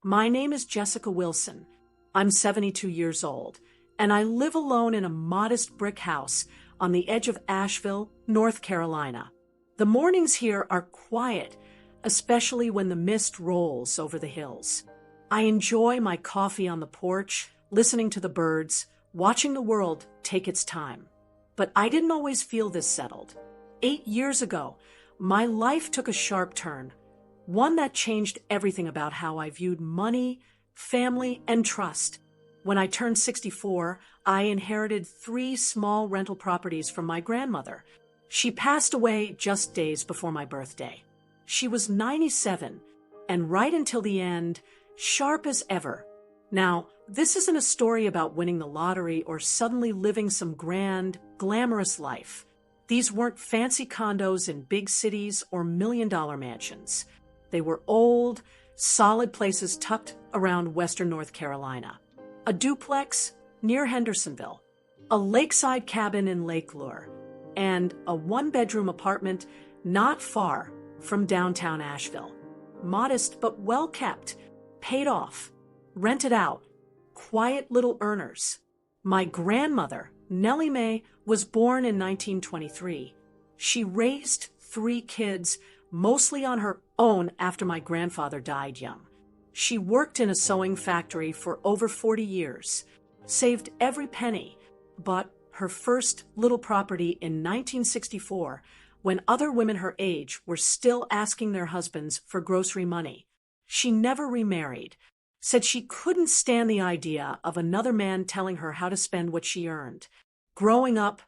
My name is Jessica Wilson. I'm 72 years old, and I live alone in a modest brick house on the edge of Asheville, North Carolina. The mornings here are quiet, especially when the mist rolls over the hills. I enjoy my coffee on the porch, listening to the birds, watching the world take its time. But I didn't always feel this settled. 8 years ago, my life took a sharp turn, one that changed everything about how I viewed money, family, and trust. When I turned 64, I inherited 3 small rental properties from my grandmother. She passed away just days before my birthday. She was 97, and right until the end, sharp as ever. Now, this isn't a story about winning the lottery or suddenly living some grand, glamorous life. These weren't fancy condos in big cities or million-dollar mansions. They were old, solid places tucked around western North Carolina. A duplex near Hendersonville, a lakeside cabin in Lake Lure, and a one-bedroom apartment not far from downtown Asheville. Modest but well-kept, paid off, rented out, quiet little earners. My grandmother, Nellie Mae, was born in 1923. She raised 3 kids, mostly on her own after my grandfather died young. She worked in a sewing factory for over 40 years, saved every penny, bought her first little property in 1964 when other women her age were still asking their husbands for grocery money. She never remarried, said she couldn't stand the idea of another man telling her how to spend what she earned. Growing up,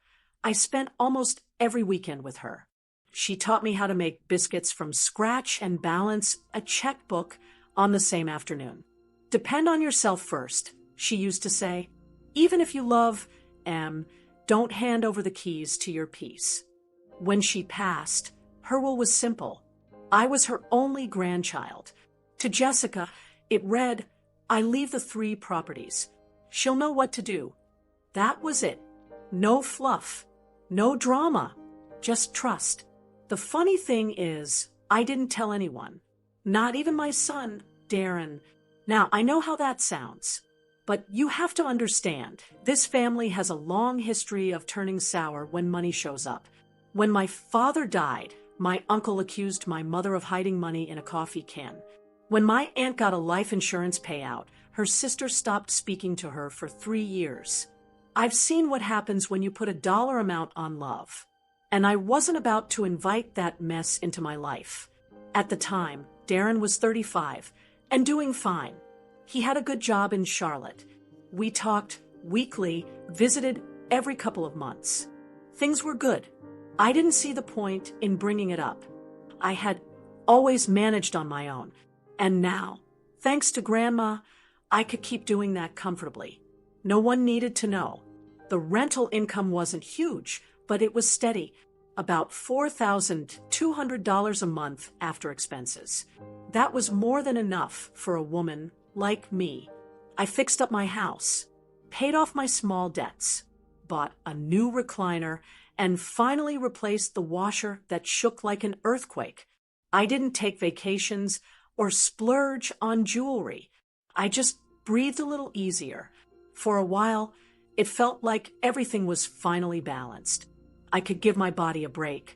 I spent almost every weekend with her. She taught me how to make biscuits from scratch and balance a checkbook on the same afternoon. Depend on yourself first, she used to say. Even if you love M, don't hand over the keys to your peace. When she passed, her will was simple. I was her only grandchild. To Jessica, it read, I leave the 3 properties. She'll know what to do. That was it. No fluff, no drama, just trust. The funny thing is, I didn't tell anyone, not even my son, Darren. Now, I know how that sounds, but you have to understand, this family has a long history of turning sour when money shows up. When my father died, my uncle accused my mother of hiding money in a coffee can. When my aunt got a life insurance payout, her sister stopped speaking to her for 3 years. I've seen what happens when you put a dollar amount on love. And I wasn't about to invite that mess into my life. At the time, Darren was 35 and doing fine. He had a good job in Charlotte. We talked weekly, visited every couple of months. Things were good. I didn't see the point in bringing it up. I had always managed on my own. And now, thanks to Grandma, I could keep doing that comfortably. No one needed to know. The rental income wasn't huge, but it was steady, about $4,200 a month after expenses. That was more than enough for a woman like me. I fixed up my house, paid off my small debts, bought a new recliner, and finally replaced the washer that shook like an earthquake. I didn't take vacations or splurge on jewelry. I just breathed a little easier. For a while, it felt like everything was finally balanced. I could give my body a break,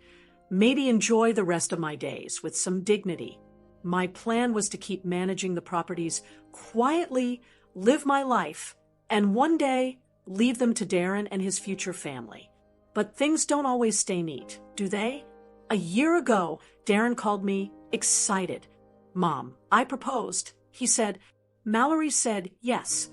maybe enjoy the rest of my days with some dignity. My plan was to keep managing the properties quietly, live my life, and one day leave them to Darren and his future family. But things don't always stay neat, do they? A year ago, Darren called me excited. Mom, I proposed. He said, Mallory said yes.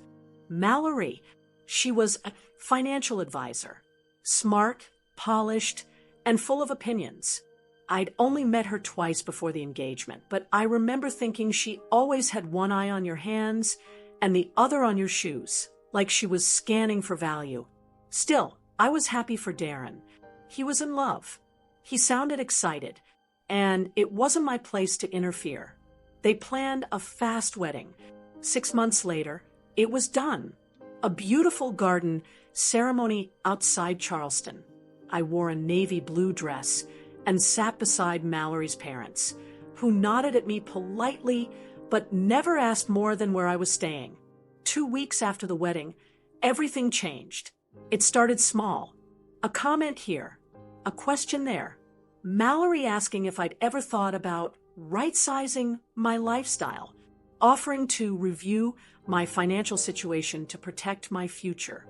Mallory. She was a financial advisor. Smart, polished, and full of opinions. I'd only met her twice before the engagement, but I remember thinking she always had one eye on your hands and the other on your shoes, like she was scanning for value. Still, I was happy for Darren. He was in love. He sounded excited, and it wasn't my place to interfere. They planned a fast wedding. 6 months later, it was done. A beautiful garden ceremony outside Charleston. I wore a navy blue dress and sat beside Mallory's parents, who nodded at me politely but never asked more than where I was staying. 2 weeks after the wedding, everything changed. It started small. A comment here, a question there. Mallory asking if I'd ever thought about right-sizing my lifestyle, offering to review my financial situation to protect my future.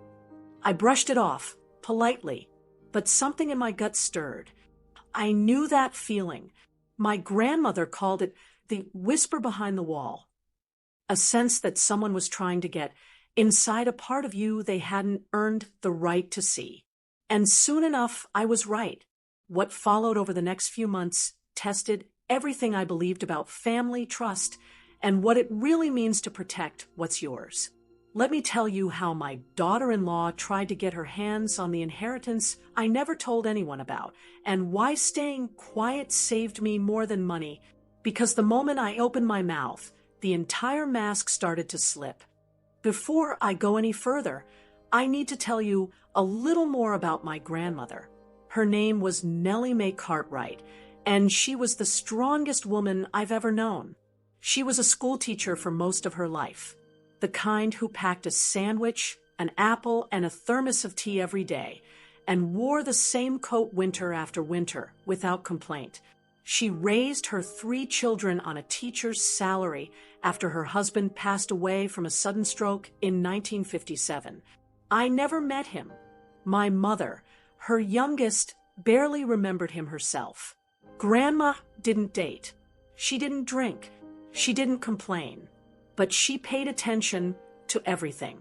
I brushed it off, politely, but something in my gut stirred. I knew that feeling. My grandmother called it the whisper behind the wall. A sense that someone was trying to get inside a part of you they hadn't earned the right to see. And soon enough, I was right. What followed over the next few months tested everything I believed about family, trust, and what it really means to protect what's yours. Let me tell you how my daughter-in-law tried to get her hands on the inheritance I never told anyone about, and why staying quiet saved me more than money, because the moment I opened my mouth, the entire mask started to slip. Before I go any further, I need to tell you a little more about my grandmother. Her name was Nellie Mae Cartwright, and she was the strongest woman I've ever known. She was a school teacher for most of her life, the kind who packed a sandwich, an apple, and a thermos of tea every day, and wore the same coat winter after winter without complaint. She raised her 3 children on a teacher's salary after her husband passed away from a sudden stroke in 1957. I never met him. My mother, her youngest, barely remembered him herself. Grandma didn't date. She didn't drink. She didn't complain. But she paid attention to everything.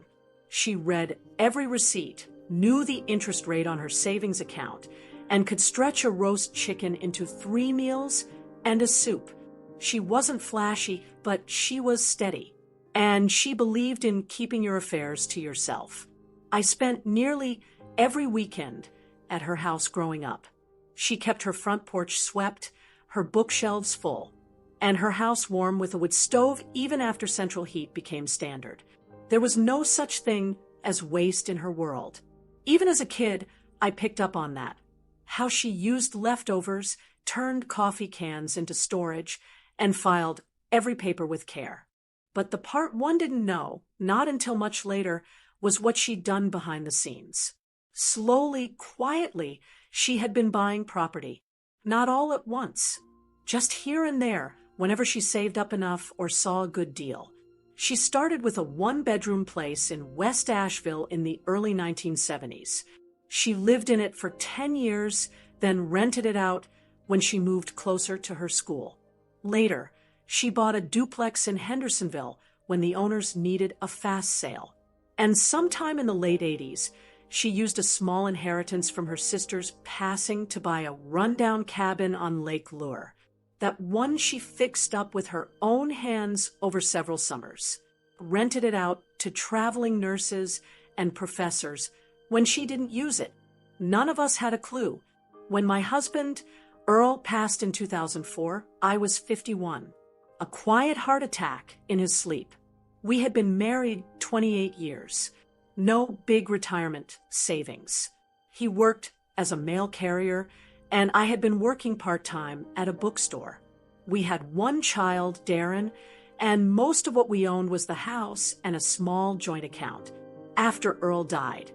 She read every receipt, knew the interest rate on her savings account, and could stretch a roast chicken into 3 meals and a soup. She wasn't flashy, but she was steady. And she believed in keeping your affairs to yourself. I spent nearly every weekend at her house growing up. She kept her front porch swept, her bookshelves full, and her house warm with a wood stove even after central heat became standard. There was no such thing as waste in her world. Even as a kid, I picked up on that. How she used leftovers, turned coffee cans into storage, and filed every paper with care. But the part one didn't know, not until much later, was what she'd done behind the scenes. Slowly, quietly, she had been buying property. Not all at once. Just here and there, whenever she saved up enough or saw a good deal. She started with a 1-bedroom place in West Asheville in the early 1970s. She lived in it for 10 years, then rented it out when she moved closer to her school. Later, she bought a duplex in Hendersonville when the owners needed a fast sale. And sometime in the late 80s, she used a small inheritance from her sister's passing to buy a rundown cabin on Lake Lure. That one she fixed up with her own hands over several summers. Rented it out to traveling nurses and professors when she didn't use it. None of us had a clue. When my husband, Earl, passed in 2004, I was 51. A quiet heart attack in his sleep. We had been married 28 years. No big retirement savings. He worked as a mail carrier, and I had been working part-time at a bookstore. We had 1 child, Darren, and most of what we owned was the house and a small joint account. After Earl died,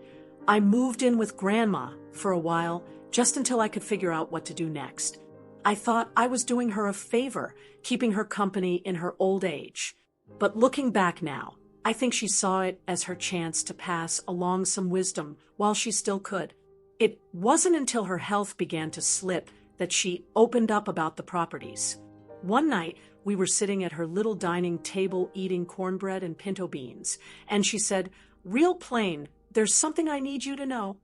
I moved in with Grandma for a while, just until I could figure out what to do next. I thought I was doing her a favor, keeping her company in her old age. But looking back now, I think she saw it as her chance to pass along some wisdom while she still could. It wasn't until her health began to slip that she opened up about the properties. One night, we were sitting at her little dining table eating cornbread and pinto beans, and she said, "Real plain, there's something I need you to know."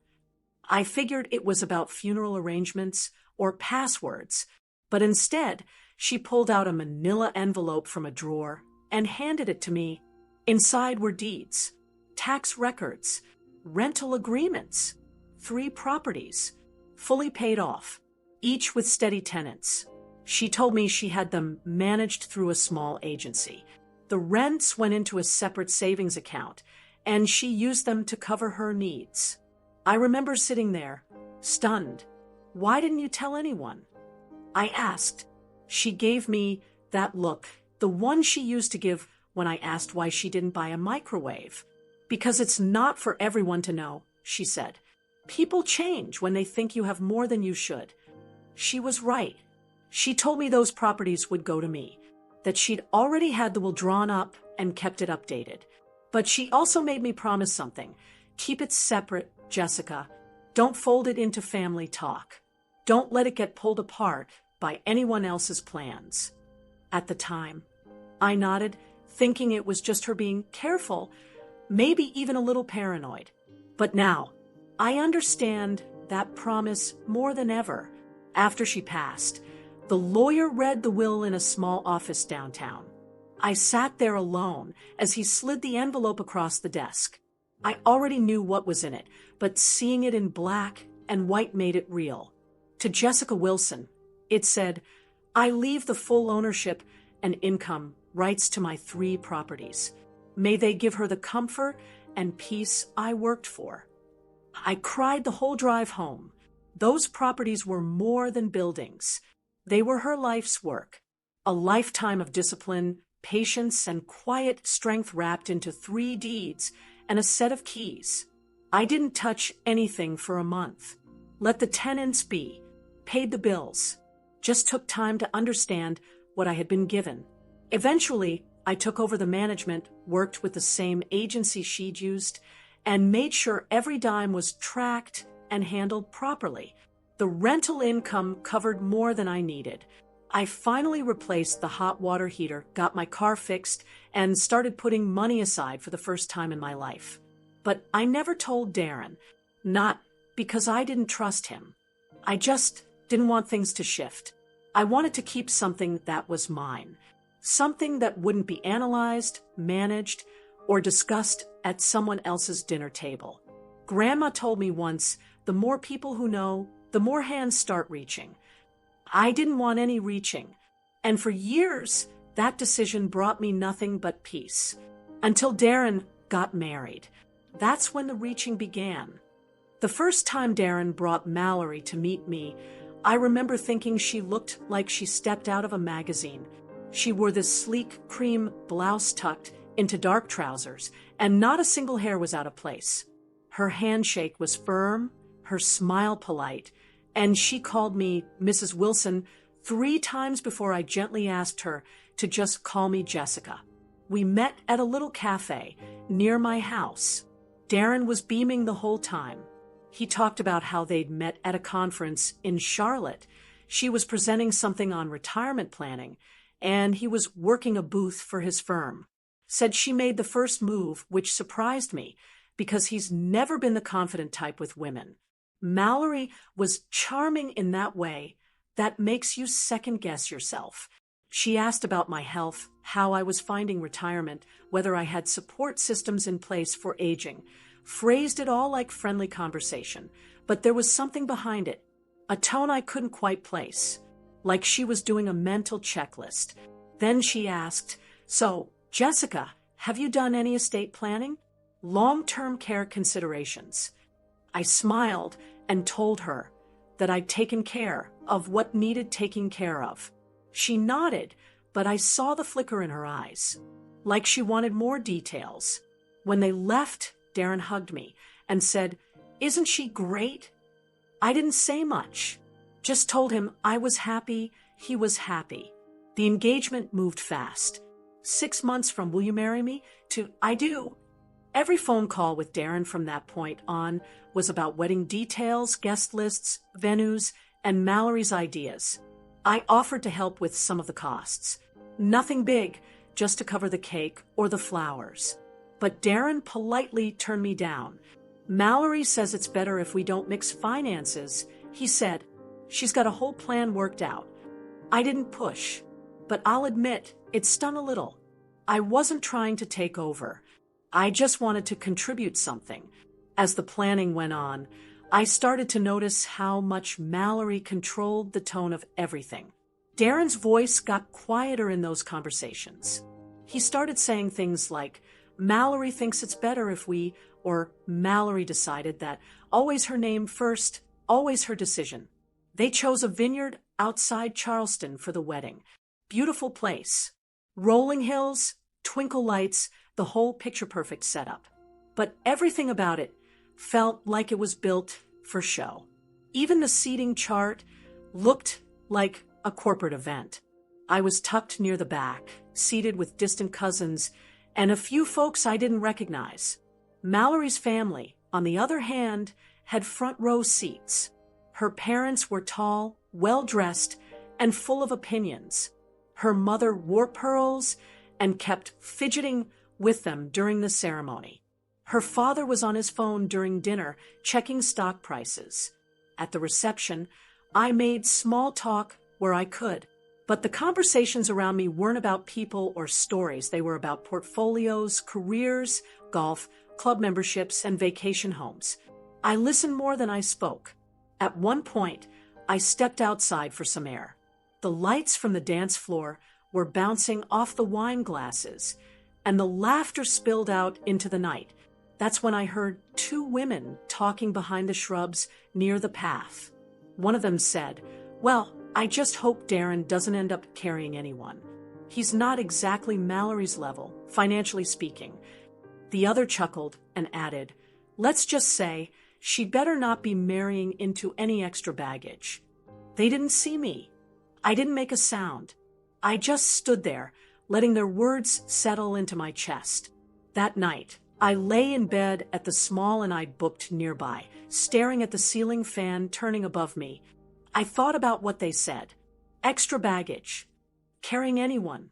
I figured it was about funeral arrangements or passwords, but instead, she pulled out a manila envelope from a drawer and handed it to me. Inside were deeds, tax records, rental agreements, 3 properties, fully paid off, each with steady tenants. She told me she had them managed through a small agency. The rents went into a separate savings account, and she used them to cover her needs. I remember sitting there, stunned. "Why didn't you tell anyone?" I asked. She gave me that look The one she used to give when I asked why she didn't buy a microwave. Because it's not for everyone to know, she said. People change when they think you have more than you should. She was right. She told me those properties would go to me, that she'd already had the will drawn up and kept it updated. But she also made me promise something. Keep it separate, Jessica. Don't fold it into family talk. Don't let it get pulled apart by anyone else's plans. At the time, I nodded, thinking it was just her being careful, maybe even a little paranoid. But now, I understand that promise more than ever. After she passed, the lawyer read the will in a small office downtown. I sat there alone as he slid the envelope across the desk. I already knew what was in it, but seeing it in black and white made it real. To Jessica Wilson, it said, I leave the full ownership and income rights to my 3 properties. May they give her the comfort and peace I worked for. I cried the whole drive home. Those properties were more than buildings. They were her life's work, a lifetime of discipline, patience, and quiet strength wrapped into 3 deeds and a set of keys. I didn't touch anything for a month. Let the tenants be. Paid the bills. Just took time to understand what I had been given. Eventually, I took over the management, worked with the same agency she'd used, and made sure every dime was tracked and handled properly. The rental income covered more than I needed. I finally replaced the hot water heater, got my car fixed, and started putting money aside for the first time in my life. But I never told Darren, not because I didn't trust him. I just didn't want things to shift. I wanted to keep something that was mine, something that wouldn't be analyzed, managed, or discussed at someone else's dinner table. Grandma told me once, the more people who know, the more hands start reaching. I didn't want any reaching, and for years, that decision brought me nothing but peace. Until Darren got married. That's when the reaching began. The first time Darren brought Mallory to meet me, I remember thinking she looked like she stepped out of a magazine. She wore this sleek cream blouse tucked into dark trousers, and not a single hair was out of place. Her handshake was firm, her smile polite, and she called me Mrs. Wilson 3 times before I gently asked her to just call me Jessica. We met at a little cafe near my house. Darren was beaming the whole time. He talked about how they'd met at a conference in Charlotte. She was presenting something on retirement planning, and he was working a booth for his firm. Said she made the first move, which surprised me, because he's never been the confident type with women. Mallory was charming in that way that makes you second-guess yourself. She asked about my health, how I was finding retirement, whether I had support systems in place for aging. Phrased it all like friendly conversation, but there was something behind it, a tone I couldn't quite place, like she was doing a mental checklist. Then she asked, So, Jessica, have you done any estate planning? Long-term care considerations. I smiled and told her that I'd taken care of what needed taking care of. She nodded, but I saw the flicker in her eyes, like she wanted more details. When they left, Darren hugged me and said, Isn't she great? I didn't say much, just told him I was happy, he was happy. The engagement moved fast. 6 months from will you marry me to I do. Every phone call with Darren from that point on was about wedding details, guest lists, venues, and Mallory's ideas. I offered to help with some of the costs. Nothing big, just to cover the cake or the flowers. But Darren politely turned me down. Mallory says it's better if we don't mix finances, he said. She's got a whole plan worked out. I didn't push, but I'll admit it stung a little. I wasn't trying to take over. I just wanted to contribute something. As the planning went on, I started to notice how much Mallory controlled the tone of everything. Darren's voice got quieter in those conversations. He started saying things like, Mallory thinks it's better if we, or Mallory decided that, always her name first, always her decision. They chose a vineyard outside Charleston for the wedding. Beautiful place. Rolling hills, twinkle lights, the whole picture-perfect setup. But everything about it felt like it was built for show. Even the seating chart looked like a corporate event. I was tucked near the back, seated with distant cousins and a few folks I didn't recognize. Mallory's family, on the other hand, had front row seats. Her parents were tall, well-dressed, and full of opinions. Her mother wore pearls and kept fidgeting with them during the ceremony. Her father was on his phone during dinner, checking stock prices. At the reception, I made small talk where I could, but the conversations around me weren't about people or stories. They were about portfolios, careers, golf, club memberships, and vacation homes. I listened more than I spoke. At one point, I stepped outside for some air. The lights from the dance floor were bouncing off the wine glasses, and the laughter spilled out into the night. That's when I heard two women talking behind the shrubs near the path. One of them said, "Well, I just hope Darren doesn't end up carrying anyone. He's not exactly Mallory's level, financially speaking." The other chuckled and added, "Let's just say she'd better not be marrying into any extra baggage." They didn't see me. I didn't make a sound. I just stood there, letting their words settle into my chest. That night, I lay in bed at the small inn I'd booked nearby, staring at the ceiling fan turning above me. I thought about what they said. Extra baggage. Carrying anyone.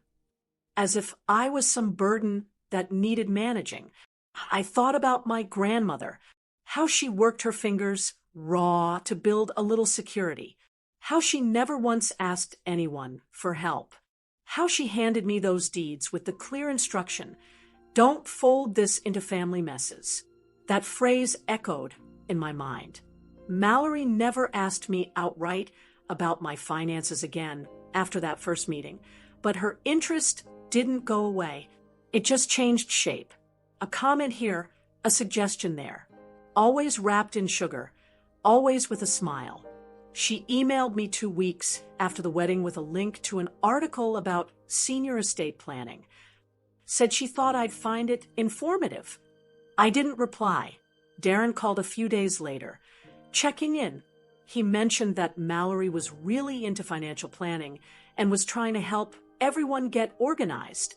As if I was some burden that needed managing. I thought about my grandmother, how she worked her fingers raw to build a little security, how she never once asked anyone for help, how she handed me those deeds with the clear instruction, "Don't fold this into family messes." That phrase echoed in my mind. Mallory never asked me outright about my finances again after that first meeting, but her interest didn't go away. It just changed shape. A comment here, a suggestion there. Always wrapped in sugar, always with a smile. She emailed me 2 weeks after the wedding with a link to an article about senior estate planning. Said she thought I'd find it informative. I didn't reply. Darren called a few days later, checking in. He mentioned that Mallory was really into financial planning and was trying to help everyone get organized.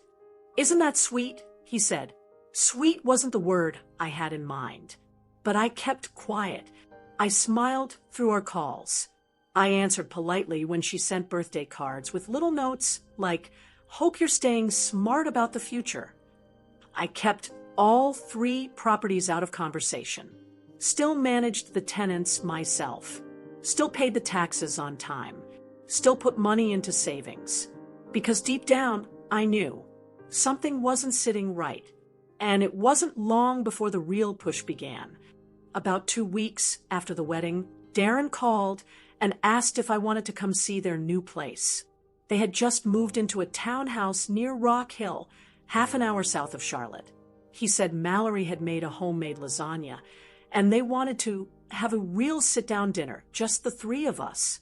"Isn't that sweet?" he said. Sweet wasn't the word I had in mind, but I kept quiet. I smiled through our calls. I answered politely when she sent birthday cards with little notes like, "Hope you're staying smart about the future." I kept all 3 properties out of conversation. Still managed the tenants myself. Still paid the taxes on time. Still put money into savings. Because deep down, I knew something wasn't sitting right. And it wasn't long before the real push began. About 2 weeks after the wedding, Darren called and asked if I wanted to come see their new place. They had just moved into a townhouse near Rock Hill, half an hour south of Charlotte. He said Mallory had made a homemade lasagna, and they wanted to have a real sit-down dinner, just the 3 of us.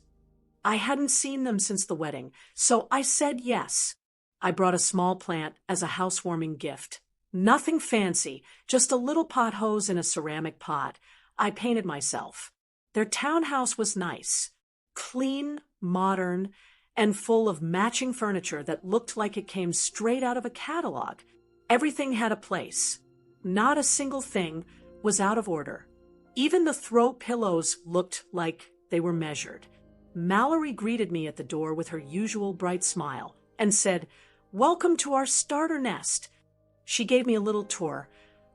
I hadn't seen them since the wedding, so I said yes. I brought a small plant as a housewarming gift. Nothing fancy, just a little pot hose in a ceramic pot. I painted myself. Their townhouse was nice, clean, modern, and full of matching furniture that looked like it came straight out of a catalog. Everything had a place. Not a single thing was out of order. Even the throw pillows looked like they were measured. Mallory greeted me at the door with her usual bright smile and said, "Welcome to our starter nest." She gave me a little tour.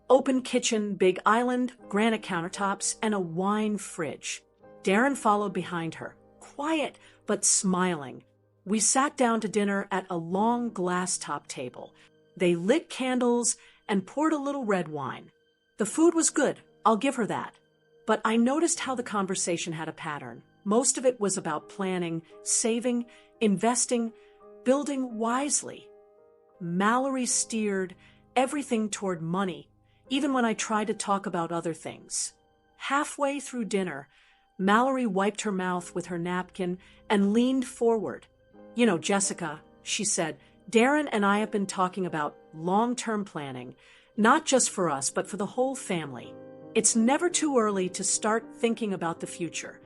Open kitchen, big island, granite countertops, and a wine fridge. Darren followed behind her, quiet but smiling. We sat down to dinner at a long glass-top table. They lit candles and poured a little red wine. The food was good, I'll give her that. But I noticed how the conversation had a pattern. Most of it was about planning, saving, investing, building wisely. Mallory steered everything toward money, even when I tried to talk about other things. Halfway through dinner, Mallory wiped her mouth with her napkin and leaned forward. "You know, Jessica," she said, Darren and I have been talking about long-term planning, not just for us, but for the whole family. It's never too early to start thinking about the future.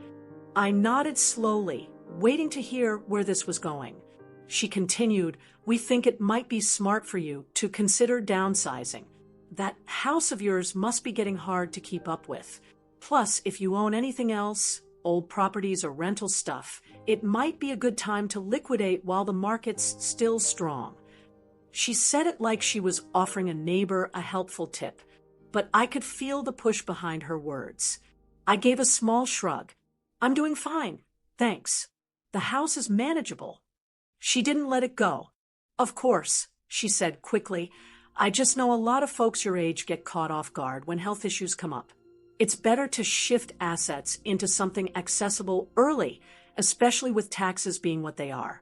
I nodded slowly, waiting to hear where this was going. She continued, "We think it might be smart for you to consider downsizing. That house of yours must be getting hard to keep up with. Plus, if you own anything else, old properties or rental stuff, it might be a good time to liquidate while the market's still strong." She said it like she was offering a neighbor a helpful tip, but I could feel the push behind her words. I gave a small shrug. "I'm doing fine, thanks. The house is manageable." She didn't let it go. "Of course," she said quickly. "I just know a lot of folks your age get caught off guard when health issues come up. It's better to shift assets into something accessible early, especially with taxes being what they are.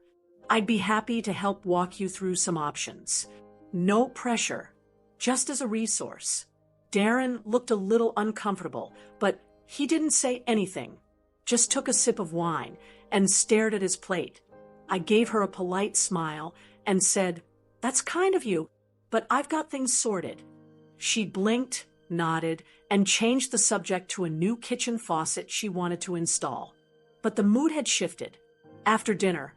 I'd be happy to help walk you through some options. No pressure, just as a resource." Darren looked a little uncomfortable, but he didn't say anything, just took a sip of wine and stared at his plate. I gave her a polite smile and said, "That's kind of you, but I've got things sorted." She blinked, nodded, and changed the subject to a new kitchen faucet she wanted to install. But the mood had shifted. After dinner,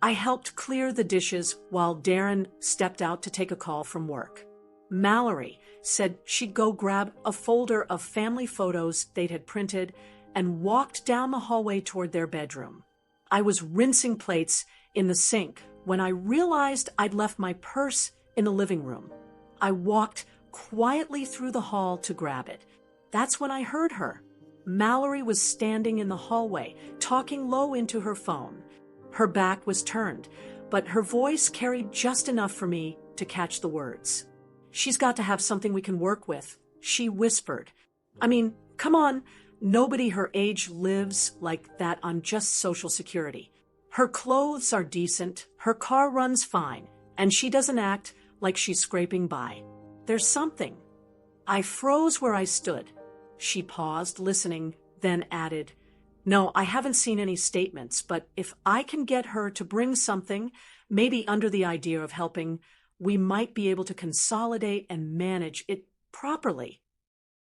I helped clear the dishes while Darren stepped out to take a call from work. Mallory said she'd go grab a folder of family photos they'd had printed and walked down the hallway toward their bedroom. I was rinsing plates in the sink when I realized I'd left my purse in the living room. I walked quietly through the hall to grab it. That's when I heard her. Mallory was standing in the hallway, talking low into her phone. Her back was turned, but her voice carried just enough for me to catch the words. "She's got to have something we can work with," she whispered. "I mean, come on, nobody her age lives like that on just Social Security. Her clothes are decent, her car runs fine, and she doesn't act like she's scraping by. There's something." I froze where I stood. She paused, listening, then added, "No, I haven't seen any statements, but if I can get her to bring something, maybe under the idea of helping, we might be able to consolidate and manage it properly."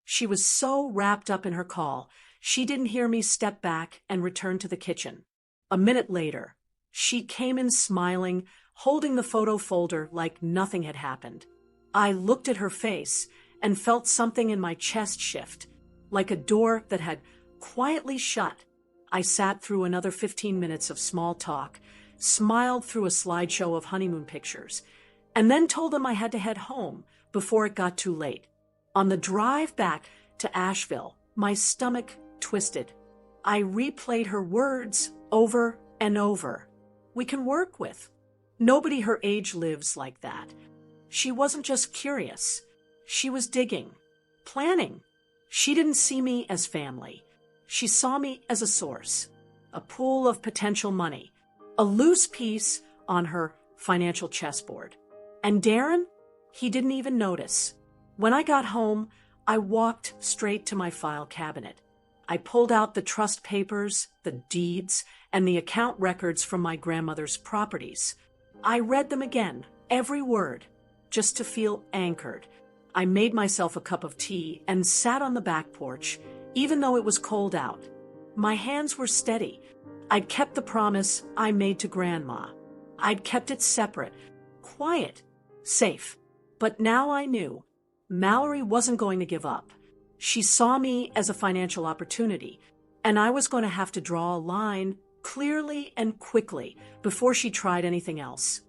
She was so wrapped up in her call, she didn't hear me step back and return to the kitchen. A minute later, she came in smiling, holding the photo folder like nothing had happened. I looked at her face and felt something in my chest shift, like a door that had quietly shut. I sat through another 15 minutes of small talk, smiled through a slideshow of honeymoon pictures, and then told them I had to head home before it got too late. On the drive back to Asheville, my stomach twisted. I replayed her words over and over. "We can work with. Nobody her age lives like that." She wasn't just curious. She was digging, planning. She didn't see me as family. She saw me as a source, a pool of potential money, a loose piece on her financial chessboard. And Darren? He didn't even notice. When I got home, I walked straight to my file cabinet. I pulled out the trust papers, the deeds, and the account records from my grandmother's properties. I read them again, every word, just to feel anchored. I made myself a cup of tea and sat on the back porch, even though it was cold out. My hands were steady. I'd kept the promise I made to Grandma. I'd kept it separate, quiet, safe. But now I knew Mallory wasn't going to give up. She saw me as a financial opportunity, and I was going to have to draw a line clearly and quickly before she tried anything else.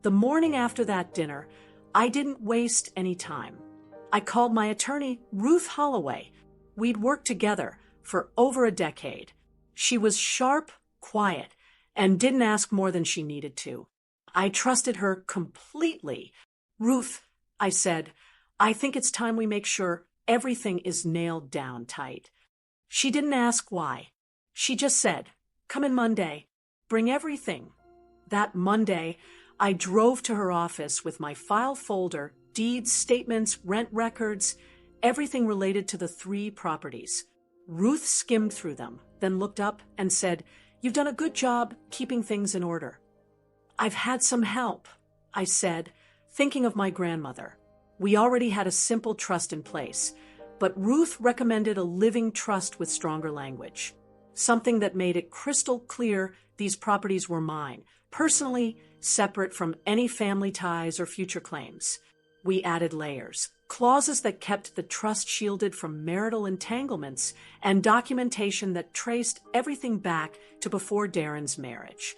The morning after that dinner, I didn't waste any time. I called my attorney, Ruth Holloway. We'd worked together for over a decade. She was sharp, quiet, and didn't ask more than she needed to. I trusted her completely. "Ruth," I said, "I think it's time we make sure everything is nailed down tight." She didn't ask why. She just said, "Come in Monday. Bring everything." That Monday, I drove to her office with my file folder, deeds, statements, rent records, everything related to the 3 properties. Ruth skimmed through them, then looked up and said, "You've done a good job keeping things in order." "I've had some help," I said, thinking of my grandmother. We already had a simple trust in place, but Ruth recommended a living trust with stronger language. Something that made it crystal clear these properties were mine, personally, separate from any family ties or future claims. We added layers, clauses that kept the trust shielded from marital entanglements, and documentation that traced everything back to before Darren's marriage.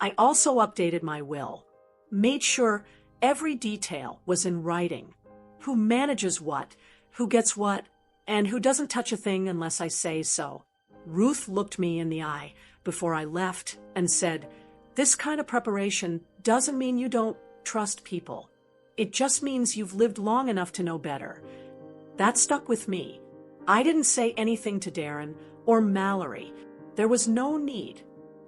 I also updated my will, made sure every detail was in writing. Who manages what, who gets what, and who doesn't touch a thing unless I say so. Ruth looked me in the eye before I left and said, "This kind of preparation doesn't mean you don't trust people. It just means you've lived long enough to know better." That stuck with me. I didn't say anything to Darren or Mallory. There was no need.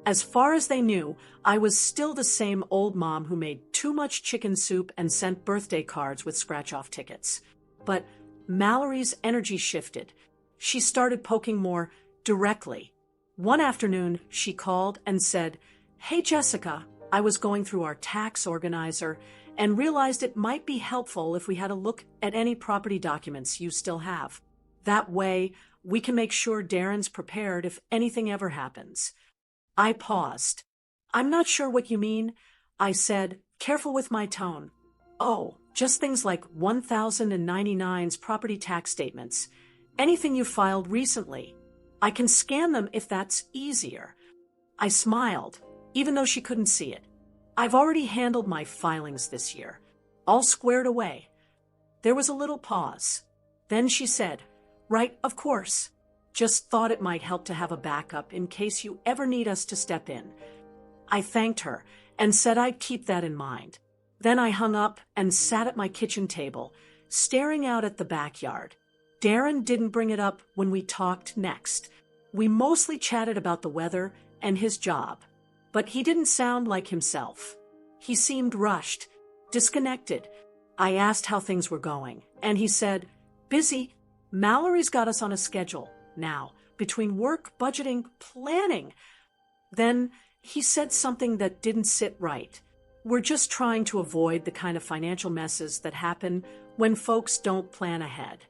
As far as they knew, I was still the same old mom who made too much chicken soup and sent birthday cards with scratch-off tickets. But Mallory's energy shifted. She started poking more directly. One afternoon, she called and said, "Hey, Jessica, I was going through our tax organizer and realized it might be helpful if we had a look at any property documents you still have. That way, we can make sure Darren's prepared if anything ever happens." I paused. "I'm not sure what you mean," I said, careful with my tone. "Oh, just things like 1099's property tax statements. Anything you filed recently. I can scan them if that's easier." I smiled, even though she couldn't see it. "I've already handled my filings this year. All squared away." There was a little pause. Then she said, "Right, of course. Just thought it might help to have a backup in case you ever need us to step in." I thanked her and said I'd keep that in mind. Then I hung up and sat at my kitchen table, staring out at the backyard. Darren didn't bring it up when we talked next. We mostly chatted about the weather and his job. But he didn't sound like himself. He seemed rushed, disconnected. I asked how things were going, and he said, "Busy. Mallory's got us on a schedule now, between work, budgeting, planning." Then he said something that didn't sit right. "We're just trying to avoid the kind of financial messes that happen when folks don't plan ahead."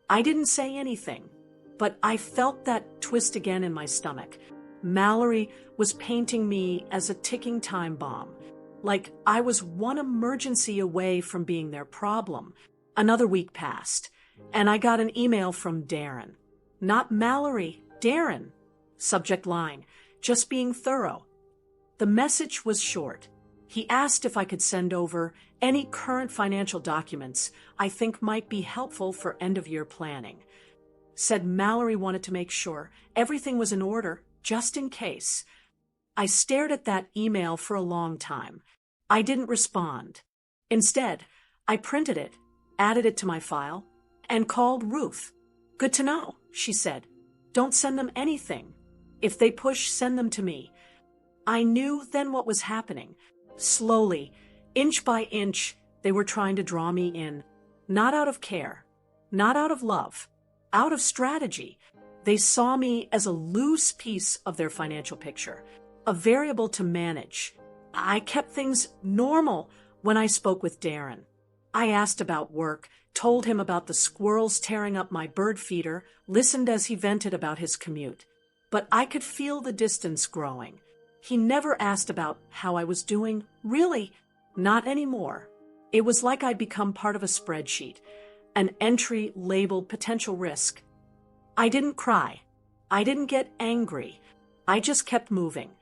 I didn't say anything, but I felt that twist again in my stomach. Mallory was painting me as a ticking time bomb, like I was one emergency away from being their problem. Another week passed, and I got an email from Darren. Not Mallory, Darren. Subject line, "Just being thorough." The message was short. He asked if I could send over any current financial documents I think might be helpful for end-of-year planning. Said Mallory wanted to make sure everything was in order, just in case. I stared at that email for a long time. I didn't respond. Instead, I printed it, added it to my file, and called Ruth. "Good to know," she said. "Don't send them anything. If they push, send them to me." I knew then what was happening. Slowly, inch by inch, they were trying to draw me in. Not out of care, not out of love, out of strategy. They saw me as a loose piece of their financial picture, a variable to manage. I kept things normal when I spoke with Darren. I asked about work, told him about the squirrels tearing up my bird feeder, listened as he vented about his commute. But I could feel the distance growing. He never asked about how I was doing, really, not anymore. It was like I'd become part of a spreadsheet, an entry labeled potential risk. I didn't cry. I didn't get angry. I just kept moving.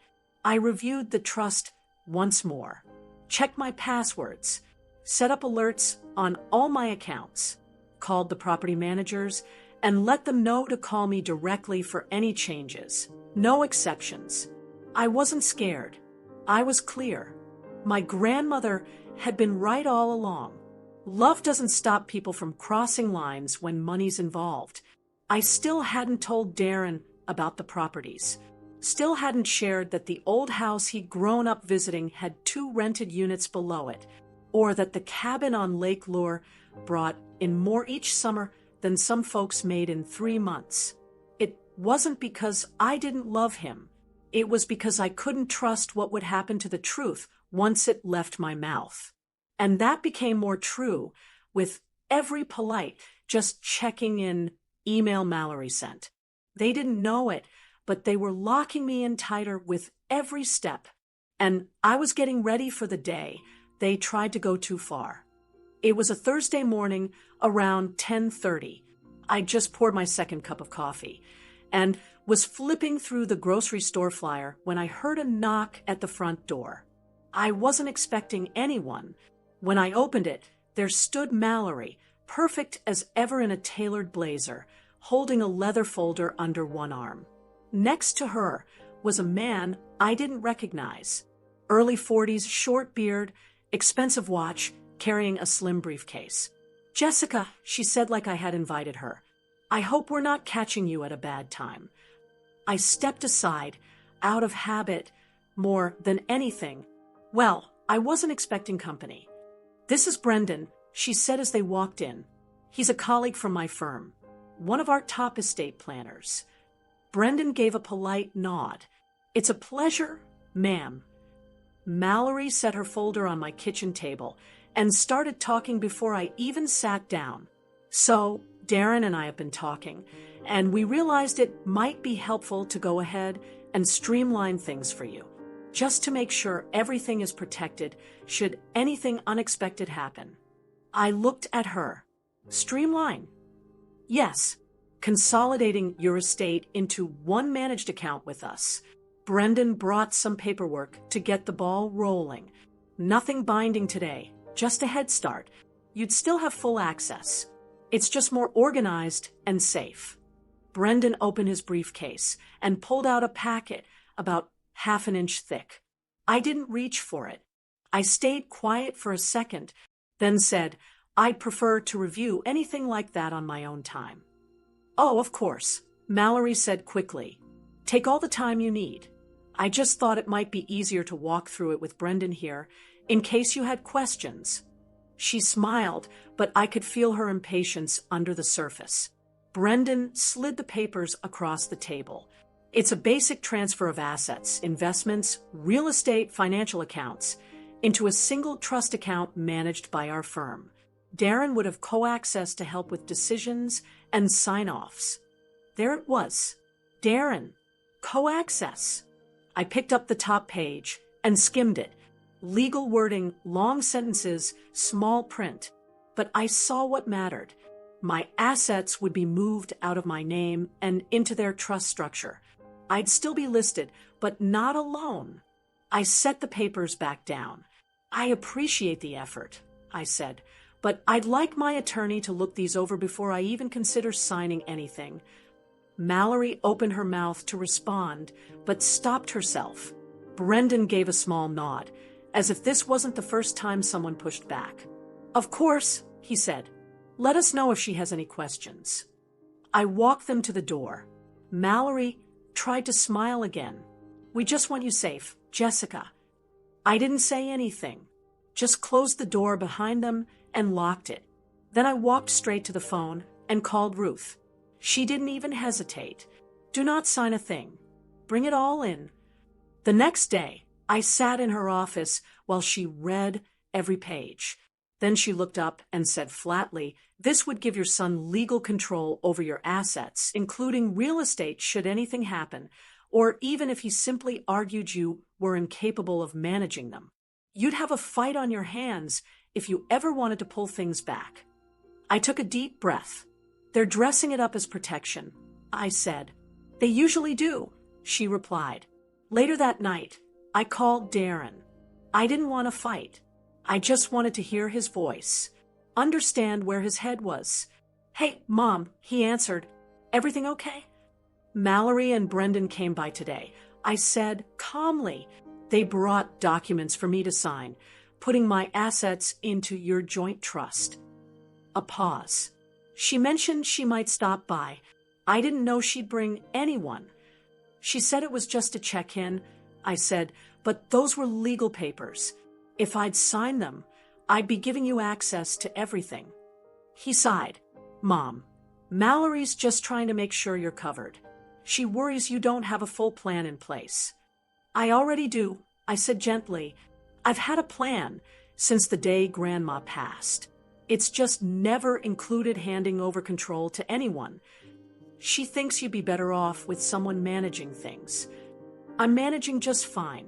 I reviewed the trust once more, checked my passwords, set up alerts on all my accounts, called the property managers, and let them know to call me directly for any changes. No exceptions. I wasn't scared. I was clear. My grandmother had been right all along. Love doesn't stop people from crossing lines when money's involved. I still hadn't told Darren about the properties. Still hadn't shared that the old house he'd grown up visiting had 2 rented units below it, or that the cabin on Lake Lure brought in more each summer than some folks made in 3 months. It wasn't because I didn't love him. It was because I couldn't trust what would happen to the truth once it left my mouth. And that became more true with every polite, just checking in email Mallory sent. They didn't know it, but they were locking me in tighter with every step. And I was getting ready for the day they tried to go too far. It was a Thursday morning around 10:30. I just poured my second cup of coffee and was flipping through the grocery store flyer when I heard a knock at the front door. I wasn't expecting anyone. When I opened it, there stood Mallory, perfect as ever in a tailored blazer, holding a leather folder under one arm. Next to her was a man I didn't recognize. Early 40s, short beard, expensive watch, carrying a slim briefcase. "Jessica," she said like I had invited her. "I hope we're not catching you at a bad time." I stepped aside, out of habit, more than anything. "Well, I wasn't expecting company." "This is Brendan," she said as they walked in. "He's a colleague from my firm, one of our top estate planners." Brendan gave a polite nod. "It's a pleasure, ma'am." Mallory set her folder on my kitchen table and started talking before I even sat down. "So, Darren and I have been talking, and we realized it might be helpful to go ahead and streamline things for you, just to make sure everything is protected should anything unexpected happen." I looked at her. "Streamline?" "Yes, consolidating your estate into one managed account with us." Brendan brought some paperwork to get the ball rolling. "Nothing binding today, just a head start. You'd still have full access. It's just more organized and safe." Brendan opened his briefcase and pulled out a packet about half an inch thick. I didn't reach for it. I stayed quiet for a second, then said I'd prefer to review anything like that on my own time. "Oh, of course," Mallory said quickly. "Take all the time you need. I just thought it might be easier to walk through it with Brendan here, in case you had questions." She smiled, but I could feel her impatience under the surface. Brendan slid the papers across the table. "It's a basic transfer of assets, investments, real estate, financial accounts, into a single trust account managed by our firm. Darren would have co-access to help with decisions and sign-offs." There it was. Darren. Co-access. I picked up the top page and skimmed it. Legal wording, long sentences, small print. But I saw what mattered. My assets would be moved out of my name and into their trust structure. I'd still be listed, but not alone. I set the papers back down. "I appreciate the effort," I said, "but I'd like my attorney to look these over before I even consider signing anything." Mallory opened her mouth to respond, but stopped herself. Brendan gave a small nod, as if this wasn't the first time someone pushed back. "Of course," he said. "Let us know if she has any questions." I walked them to the door. Mallory tried to smile again. "We just want you safe, Jessica." I didn't say anything, just closed the door behind them and locked it. Then I walked straight to the phone and called Ruth. She didn't even hesitate. "Do not sign a thing. Bring it all in." The next day, I sat in her office while she read every page. Then she looked up and said flatly, "This would give your son legal control over your assets, including real estate should anything happen, or even if he simply argued you were incapable of managing them. You'd have a fight on your hands if you ever wanted to pull things back." I took a deep breath. "They're dressing it up as protection," I said. "They usually do," she replied. Later that night, I called Darren. I didn't want to fight. I just wanted to hear his voice, understand where his head was. "Hey, Mom," he answered. "Everything okay?" "Mallory and Brendan came by today," I said calmly. "They brought documents for me to sign, putting my assets into your joint trust." A pause. She mentioned she might stop by. I didn't know she'd bring anyone. She said it was just to check in. I said, "But those were legal papers. If I'd signed them, I'd be giving you access to everything." He sighed. "Mom, Mallory's just trying to make sure you're covered. She worries you don't have a full plan in place." "I already do," I said gently. "I've had a plan, since the day Grandma passed. It's just never included handing over control to anyone. She thinks you'd be better off with someone managing things. I'm managing just fine.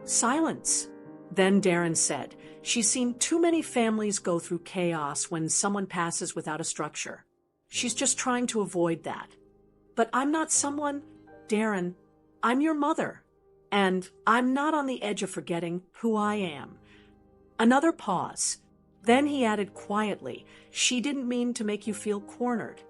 Silence. Then Darren said, she's seen too many families go through chaos when someone passes without a structure. She's just trying to avoid that. But I'm not someone, Darren. I'm your mother. And I'm not on the edge of forgetting who I am. Another pause. Then he added quietly, she didn't mean to make you feel cornered.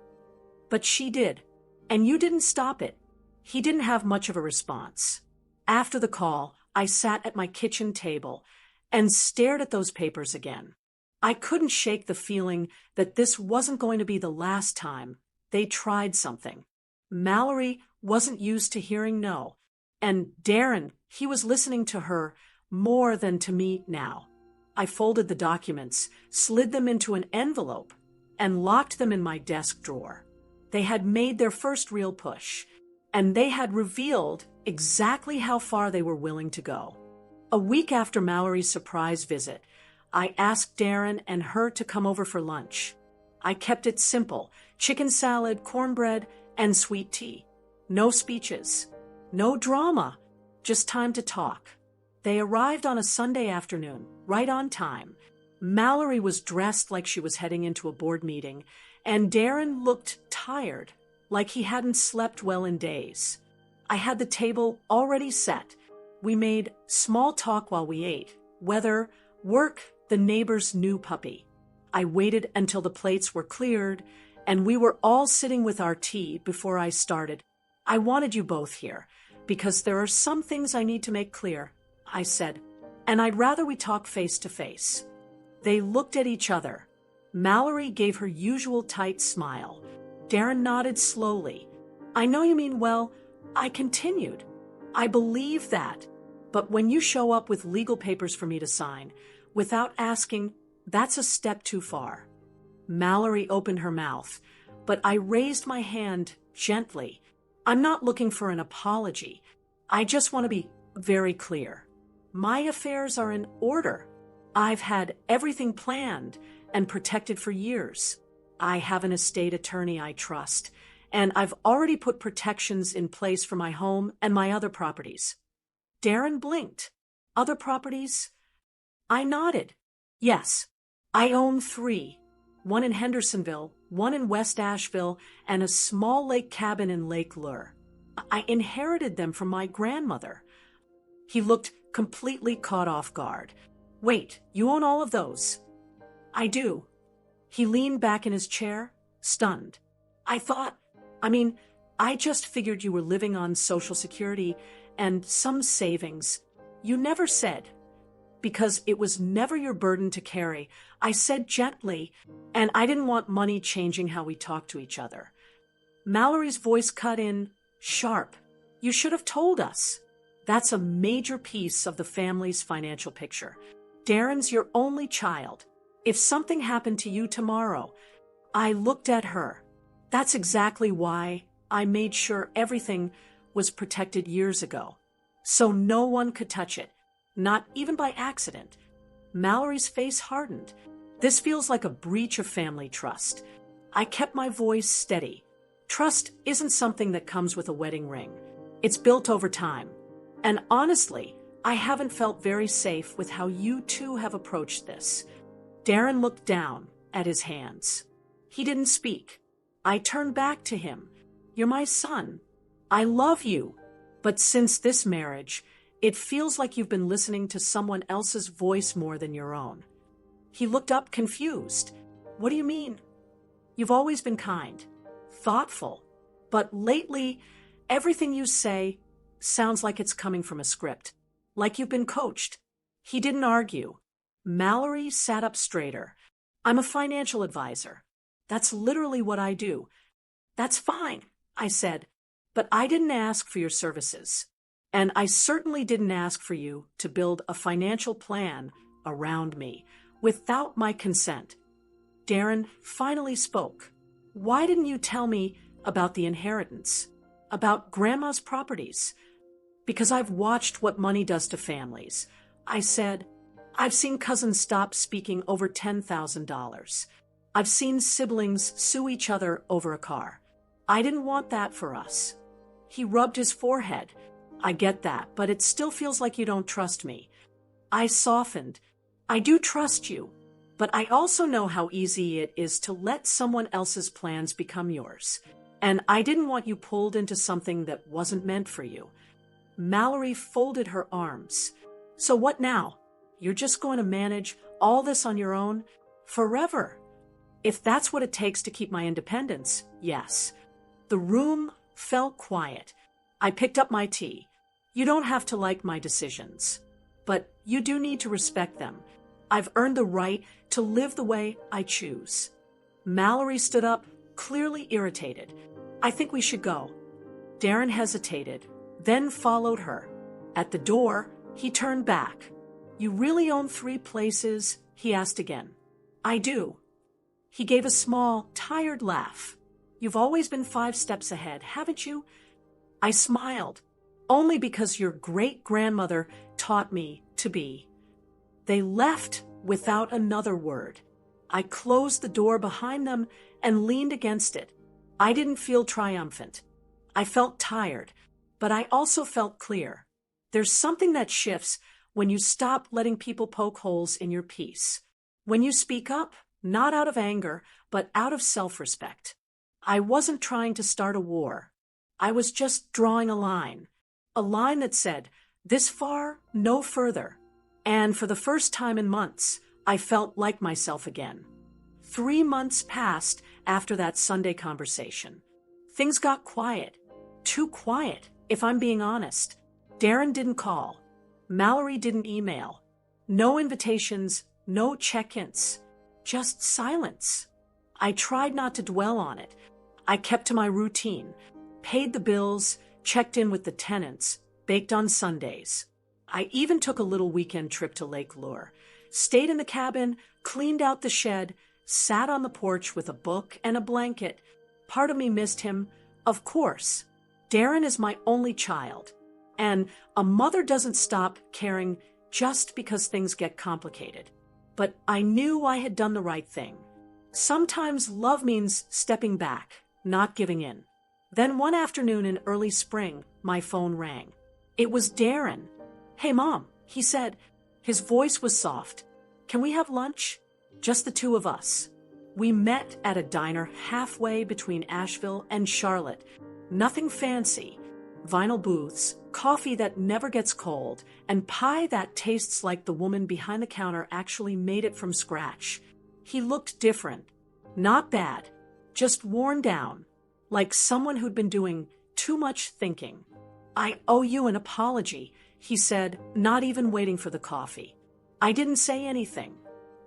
But she did. And you didn't stop it. He didn't have much of a response. After the call, I sat at my kitchen table and stared at those papers again. I couldn't shake the feeling that this wasn't going to be the last time they tried something. Mallory wasn't used to hearing no, and Darren, he was listening to her more than to me now. I folded the documents, slid them into an envelope, and locked them in my desk drawer. They had made their first real push, and they had revealed exactly how far they were willing to go. A week after Mallory's surprise visit, I asked Darren and her to come over for lunch. I kept it simple: chicken salad, cornbread, and sweet tea. No speeches, no drama, just time to talk. They arrived on a Sunday afternoon, right on time. Mallory was dressed like she was heading into a board meeting, and Darren looked tired, like he hadn't slept well in days. I had the table already set. We made small talk while we ate: weather, work, the neighbor's new puppy. I waited until the plates were cleared, and we were all sitting with our tea before I started. I wanted you both here, because there are some things I need to make clear, I said, and I'd rather we talk face to face. They looked at each other. Mallory gave her usual tight smile. Darren nodded slowly. I know you mean well. I continued. I believe that. But when you show up with legal papers for me to sign, without asking, that's a step too far. Mallory opened her mouth, but I raised my hand gently. I'm not looking for an apology. I just want to be very clear. My affairs are in order. I've had everything planned and protected for years. I have an estate attorney I trust, and I've already put protections in place for my home and my other properties. Darren blinked. Other properties? I nodded. Yes, I own 3. One in Hendersonville, one in West Asheville, and a small lake cabin in Lake Lure. I inherited them from my grandmother. He looked completely caught off guard. Wait, you own all of those? I do. He leaned back in his chair, stunned. I just figured you were living on Social Security and some savings. You never said. Because it was never your burden to carry. I said gently, and I didn't want money changing how we talk to each other. Mallory's voice cut in, sharp. You should have told us. That's a major piece of the family's financial picture. Darren's your only child. If something happened to you tomorrow, I looked at her. That's exactly why I made sure everything was protected years ago. So no one could touch it. Not even by accident. Mallory's face hardened. This feels like a breach of family trust. I kept my voice steady. Trust isn't something that comes with a wedding ring. It's built over time. And honestly, I haven't felt very safe with how you two have approached this. Darren looked down at his hands. He didn't speak. I turned back to him. You're my son. I love you. But since this marriage, it feels like you've been listening to someone else's voice more than your own. He looked up confused. What do you mean? You've always been kind, thoughtful, but lately, everything you say sounds like it's coming from a script, like you've been coached. He didn't argue. Mallory sat up straighter. I'm a financial advisor. That's literally what I do. That's fine, I said, but I didn't ask for your services. And I certainly didn't ask for you to build a financial plan around me without my consent. Darren finally spoke. Why didn't you tell me about the inheritance, about Grandma's properties? Because I've watched what money does to families. I said, I've seen cousins stop speaking over $10,000. I've seen siblings sue each other over a car. I didn't want that for us. He rubbed his forehead. I get that, but it still feels like you don't trust me. I softened. I do trust you, but I also know how easy it is to let someone else's plans become yours. And I didn't want you pulled into something that wasn't meant for you. Mallory folded her arms. So what now? You're just going to manage all this on your own? Forever? If that's what it takes to keep my independence, yes. The room fell quiet. I picked up my tea. You don't have to like my decisions, but you do need to respect them. I've earned the right to live the way I choose. Mallory stood up, clearly irritated. I think we should go. Darren hesitated, then followed her. At the door, he turned back. You really own 3 places? He asked again. I do. He gave a small, tired laugh. You've always been 5 steps ahead, haven't you? I smiled. Only because your great-grandmother taught me to be. They left without another word. I closed the door behind them and leaned against it. I didn't feel triumphant. I felt tired, but I also felt clear. There's something that shifts when you stop letting people poke holes in your peace. When you speak up, not out of anger, but out of self-respect. I wasn't trying to start a war. I was just drawing a line that said, this far, no further. And for the first time in months, I felt like myself again. 3 months passed after that Sunday conversation. Things got quiet. Too quiet, if I'm being honest. Darren didn't call. Mallory didn't email. No invitations, no check-ins. Just silence. I tried not to dwell on it. I kept to my routine, paid the bills, checked in with the tenants, baked on Sundays. I even took a little weekend trip to Lake Lure, stayed in the cabin, cleaned out the shed, sat on the porch with a book and a blanket. Part of me missed him, of course. Darren is my only child, and a mother doesn't stop caring just because things get complicated. But I knew I had done the right thing. Sometimes love means stepping back, not giving in. Then one afternoon in early spring, my phone rang. It was Darren. Hey, Mom, he said. His voice was soft. Can we have lunch? Just the 2 of us. We met at a diner halfway between Asheville and Charlotte. Nothing fancy. Vinyl booths, coffee that never gets cold, and pie that tastes like the woman behind the counter actually made it from scratch. He looked different. Not bad. Just worn down. Like someone who'd been doing too much thinking. I owe you an apology, he said, not even waiting for the coffee. I didn't say anything.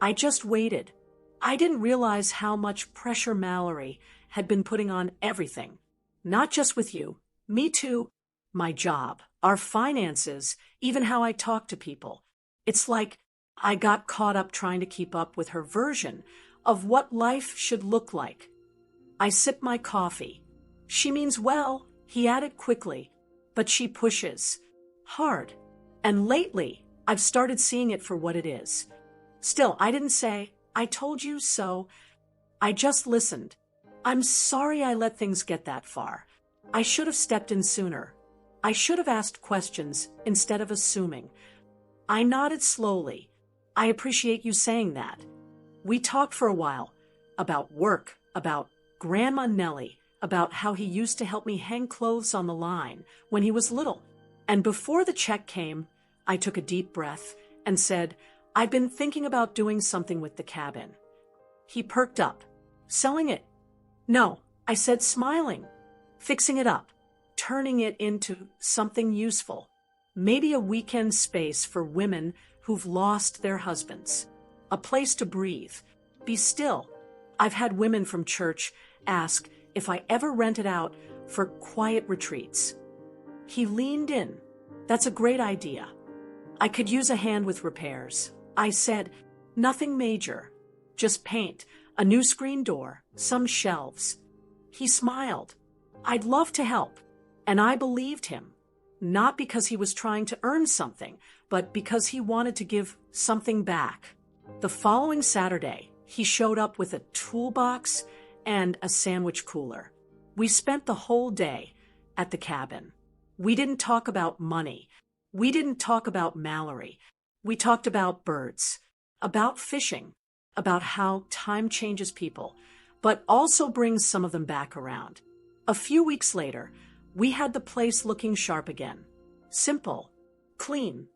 I just waited. I didn't realize how much pressure Mallory had been putting on everything. Not just with you. Me too. My job, our finances, even how I talk to people. It's like I got caught up trying to keep up with her version of what life should look like. I sipped my coffee. She means well, he added quickly, but she pushes. Hard. And lately, I've started seeing it for what it is. Still, I didn't say, I told you so. I just listened. I'm sorry I let things get that far. I should have stepped in sooner. I should have asked questions instead of assuming. I nodded slowly. I appreciate you saying that. We talked for a while about work, about Grandma Nellie, about how he used to help me hang clothes on the line when he was little. And before the check came, I took a deep breath and said, I've been thinking about doing something with the cabin. He perked up. Selling it? No, I said, smiling. Fixing it up. Turning it into something useful. Maybe a weekend space for women who've lost their husbands. A place to breathe. Be still. I've had women from church ask if I ever rented out for quiet retreats. He leaned in. That's a great idea. I could use a hand with repairs. I said, nothing major. Just paint, a new screen door, some shelves. He smiled. I'd love to help. And I believed him. not because he was trying to earn something, but because he wanted to give something back. The following Saturday, he showed up with a toolbox and a sandwich cooler. We spent the whole day at the cabin. We didn't talk about money. We didn't talk about Mallory. We talked about birds, about fishing, about how time changes people, but also brings some of them back around. A few weeks later, we had the place looking sharp again. Simple, clean,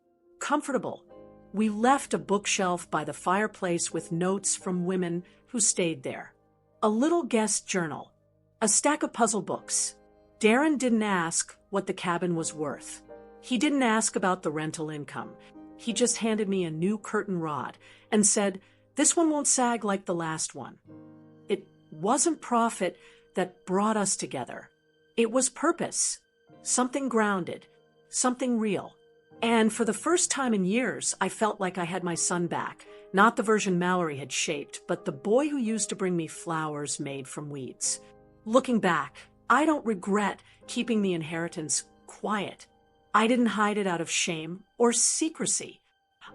comfortable. We left a bookshelf by the fireplace with notes from women who stayed there. A little guest journal. A stack of puzzle books. Darren didn't ask what the cabin was worth. He didn't ask about the rental income. He just handed me a new curtain rod and said, "This one won't sag like the last one." It wasn't profit that brought us together. It was purpose. Something grounded. Something real. And for the first time in years, I felt like I had my son back. Not the version Mallory had shaped, but the boy who used to bring me flowers made from weeds. Looking back, I don't regret keeping the inheritance quiet. I didn't hide it out of shame or secrecy.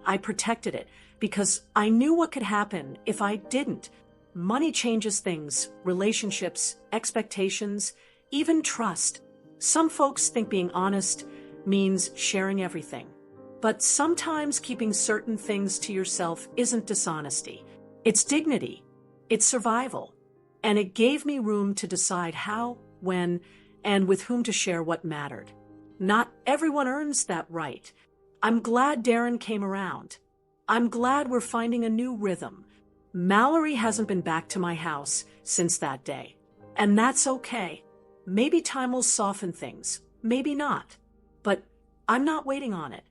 I protected it because I knew what could happen if I didn't. Money changes things, relationships, expectations, even trust. Some folks think being honest means sharing everything. But sometimes keeping certain things to yourself isn't dishonesty. It's dignity. It's survival. And it gave me room to decide how, when, and with whom to share what mattered. Not everyone earns that right. I'm glad Darren came around. I'm glad we're finding a new rhythm. Mallory hasn't been back to my house since that day. And that's okay. Maybe time will soften things. Maybe not. But I'm not waiting on it.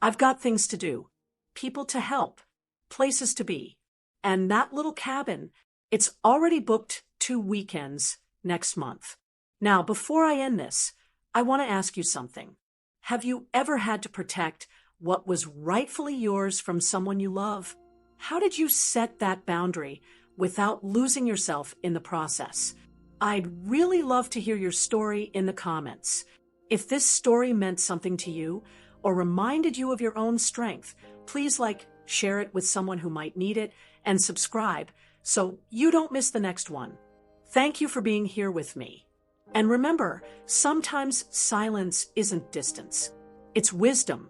I've got things to do, people to help, places to be. And that little cabin, it's already booked 2 weekends next month. Now, before I end this, I want to ask you something. Have you ever had to protect what was rightfully yours from someone you love? How did you set that boundary without losing yourself in the process? I'd really love to hear your story in the comments. If this story meant something to you or reminded you of your own strength, please share it with someone who might need it, and subscribe so you don't miss the next one. Thank you for being here with me. And remember, sometimes silence isn't distance. It's wisdom.